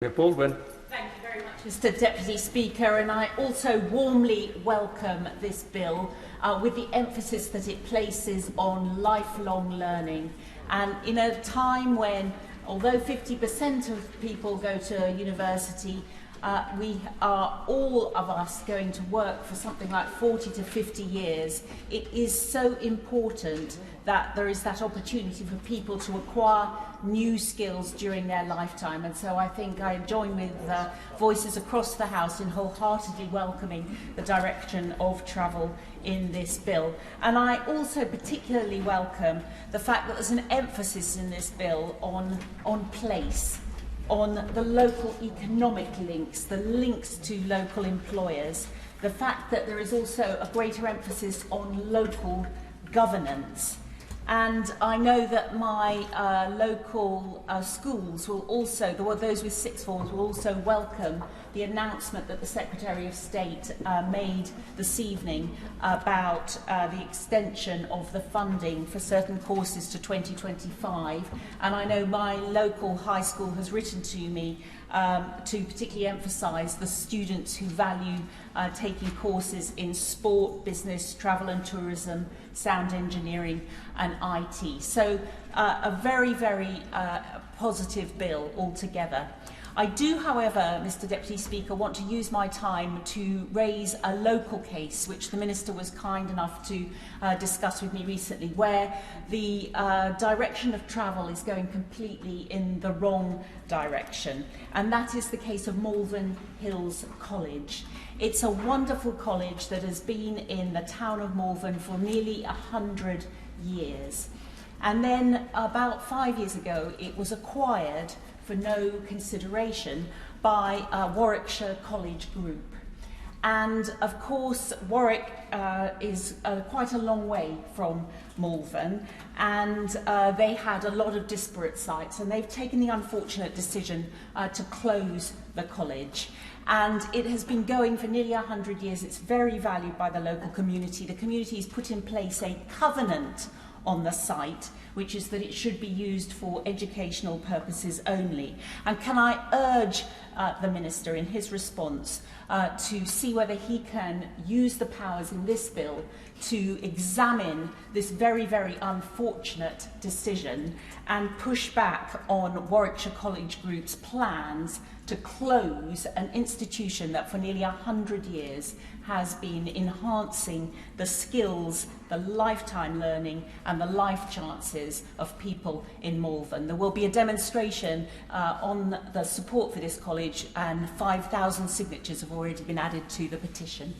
Harriett Baldwin. Thank you very much, Mr. Deputy Speaker, and I also warmly welcome this bill with the emphasis that it places on lifelong learning. And in a time when, although 50% of people go to university, we are all of us going to work for something like 40 to 50 years. It is so important that there is that opportunity for people to acquire new skills during their lifetime, and so I think I join with voices across the House in wholeheartedly welcoming the direction of travel in this bill. And I also particularly welcome the fact that there's an emphasis in this bill on place, on the local economic links, the links to local employers, the fact that there is also a greater emphasis on local governance. And I know that my local schools will also, those with sixth forms, will also welcome the announcement that the Secretary of State made this evening about the extension of the funding for certain courses to 2025. And I know my local high school has written to me to particularly emphasise the students who value taking courses in sport, business, travel and tourism, sound engineering and IT. So a very, very positive bill altogether. I do, however, Mr. Deputy Speaker, want to use my time to raise a local case which the Minister was kind enough to discuss with me recently, where the direction of travel is going completely in the wrong direction, and that is the case of Malvern Hills College. It's a wonderful college that has been in the town of Malvern for nearly 100 years. And then about 5 years ago, it was acquired for no consideration by Warwickshire College Group. And of course, Warwick is quite a long way from Malvern, and they had a lot of disparate sites, and they've taken the unfortunate decision to close the college. And it has been going for nearly 100 years. It's very valued by the local community. The community has put in place a covenant on the site, which is that it should be used for educational purposes only. And can I urge the Minister in his response to see whether he can use the powers in this bill to examine this very, very unfortunate decision and push back on Warwickshire College Group's plans to close an institution that for nearly 100 years has been enhancing the skills, the lifetime learning and the life chances of people in Malvern. There will be a demonstration on the support for this college, and 5,000 signatures have already been added to the petition.